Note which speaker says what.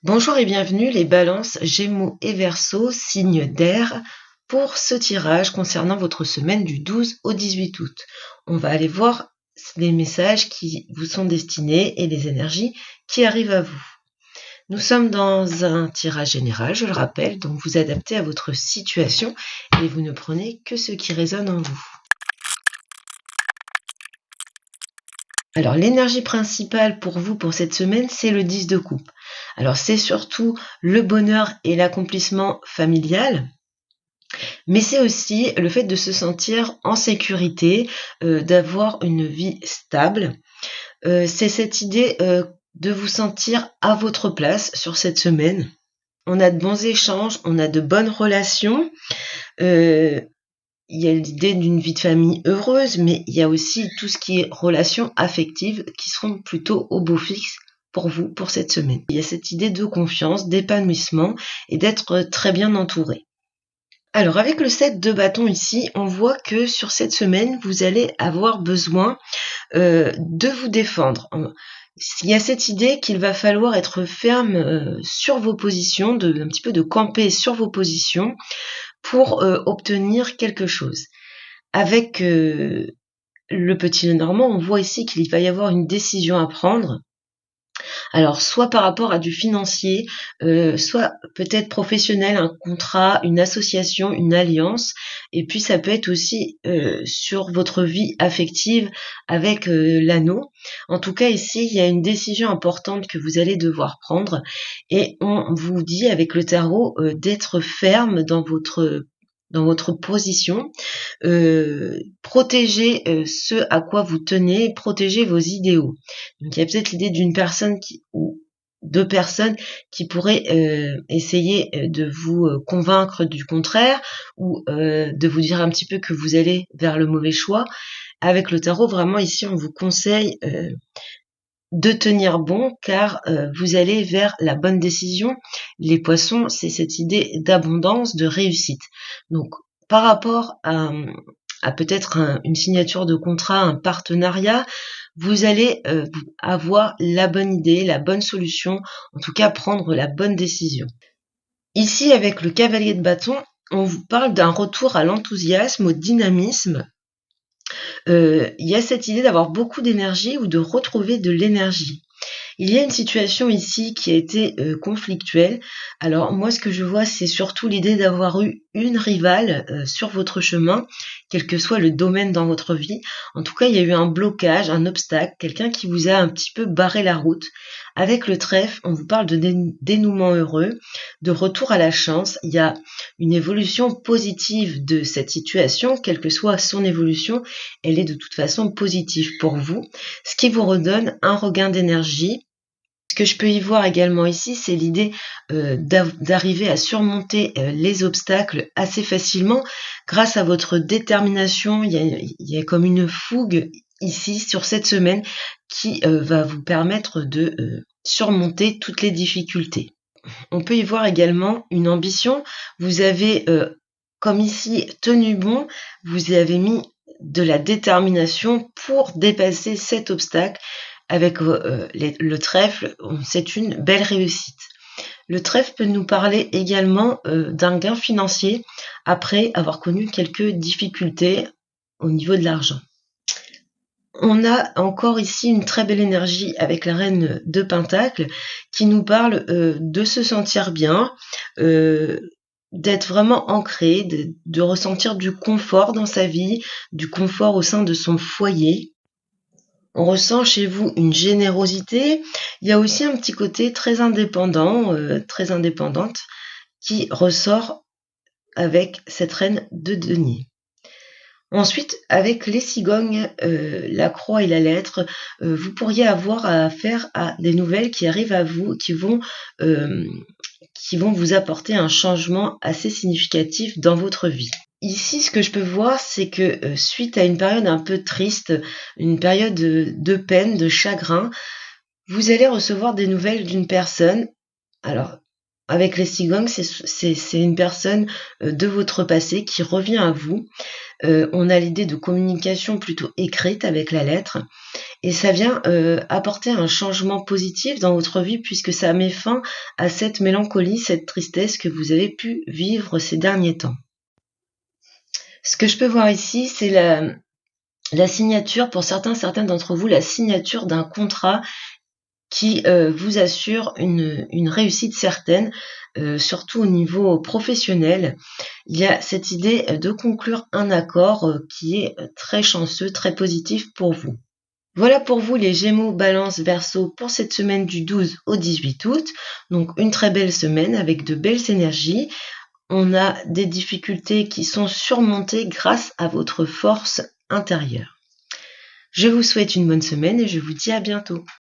Speaker 1: Bonjour et bienvenue les balances Gémeaux et Verseaux, signes d'air, pour ce tirage concernant votre semaine du 12 au 18 août. On va aller voir les messages qui vous sont destinés et les énergies qui arrivent à vous. Nous sommes dans un tirage général, je le rappelle, donc vous adaptez à votre situation et vous ne prenez que ce qui résonne en vous. Alors l'énergie principale pour vous pour cette semaine, c'est le 10 de coupe. Alors c'est surtout le bonheur et l'accomplissement familial, mais c'est aussi le fait de se sentir en sécurité, d'avoir une vie stable. C'est cette idée de vous sentir à votre place sur cette semaine. On a de bons échanges, on a de bonnes relations. Il y a l'idée d'une vie de famille heureuse, mais il y a aussi tout ce qui est relations affectives qui seront plutôt au beau fixe pour vous pour cette semaine. Il y a cette idée de confiance, d'épanouissement et d'être très bien entouré. Alors avec le 7 de bâton ici, on voit que sur cette semaine, vous allez avoir besoin de vous défendre. Il y a cette idée qu'il va falloir être ferme sur vos positions, un petit peu de camper sur vos positions pour obtenir quelque chose. Avec le petit Lenormand, on voit ici qu'il va y avoir une décision à prendre. Alors, soit par rapport à du financier, soit peut-être professionnel, un contrat, une association, une alliance. Et puis, ça peut être aussi sur votre vie affective avec l'anneau. En tout cas, ici, il y a une décision importante que vous allez devoir prendre. Et on vous dit avec le tarot d'être ferme dans votre position, protégez ce à quoi vous tenez, protégez vos idéaux. Donc il y a peut-être l'idée d'une personne ou deux personnes qui pourraient essayer de vous convaincre du contraire ou de vous dire un petit peu que vous allez vers le mauvais choix. Avec le tarot, vraiment ici, on vous conseille de tenir bon car vous allez vers la bonne décision. Les poissons, c'est cette idée d'abondance, de réussite. Donc par rapport à peut-être une signature de contrat, un partenariat, vous allez avoir la bonne idée, la bonne solution, en tout cas prendre la bonne décision. Ici, avec le cavalier de bâton, on vous parle d'un retour à l'enthousiasme, au dynamisme. Il y a cette idée d'avoir beaucoup d'énergie ou de retrouver de l'énergie. Il y a une situation ici qui a été conflictuelle. Alors moi, ce que je vois, c'est surtout l'idée d'avoir eu une rivale sur votre chemin, quel que soit le domaine dans votre vie. En tout cas, il y a eu un blocage, un obstacle, quelqu'un qui vous a un petit peu barré la route. Avec le trèfle, on vous parle de dénouement heureux, de retour à la chance. Il y a une évolution positive de cette situation, quelle que soit son évolution, elle est de toute façon positive pour vous, ce qui vous redonne un regain d'énergie. Ce que je peux y voir également ici, c'est l'idée d'arriver à surmonter les obstacles assez facilement grâce à votre détermination. Il y a comme une fougue ici sur cette semaine qui va vous permettre de surmonter toutes les difficultés. On peut y voir également une ambition. Vous avez, comme ici, tenu bon, vous avez mis de la détermination pour dépasser cet obstacle. Avec le trèfle, c'est une belle réussite. Le trèfle peut nous parler également d'un gain financier après avoir connu quelques difficultés au niveau de l'argent. On a encore ici une très belle énergie avec la reine de Pentacle qui nous parle de se sentir bien, d'être vraiment ancré, de ressentir du confort dans sa vie, du confort au sein de son foyer. On ressent chez vous une générosité. Il y a aussi un petit côté très indépendant, très indépendante, qui ressort avec cette reine de denier. Ensuite, avec les cigognes, la croix et la lettre, vous pourriez avoir affaire à des nouvelles qui arrivent à vous, qui vont vous apporter un changement assez significatif dans votre vie. Ici, ce que je peux voir, c'est que suite à une période un peu triste, une période de peine, de chagrin, vous allez recevoir des nouvelles d'une personne. Alors, avec les cigognes, c'est une personne de votre passé qui revient à vous. On a l'idée de communication plutôt écrite avec la lettre. Et ça vient apporter un changement positif dans votre vie puisque ça met fin à cette mélancolie, cette tristesse que vous avez pu vivre ces derniers temps. Ce que je peux voir ici, c'est la signature, pour certains d'entre vous, la signature d'un contrat qui vous assure une réussite certaine, surtout au niveau professionnel. Il y a cette idée de conclure un accord qui est très chanceux, très positif pour vous. Voilà pour vous les Gémeaux, Balance, Verseau pour cette semaine du 12 au 18 août. Donc une très belle semaine avec de belles énergies. On a des difficultés qui sont surmontées grâce à votre force intérieure. Je vous souhaite une bonne semaine et je vous dis à bientôt.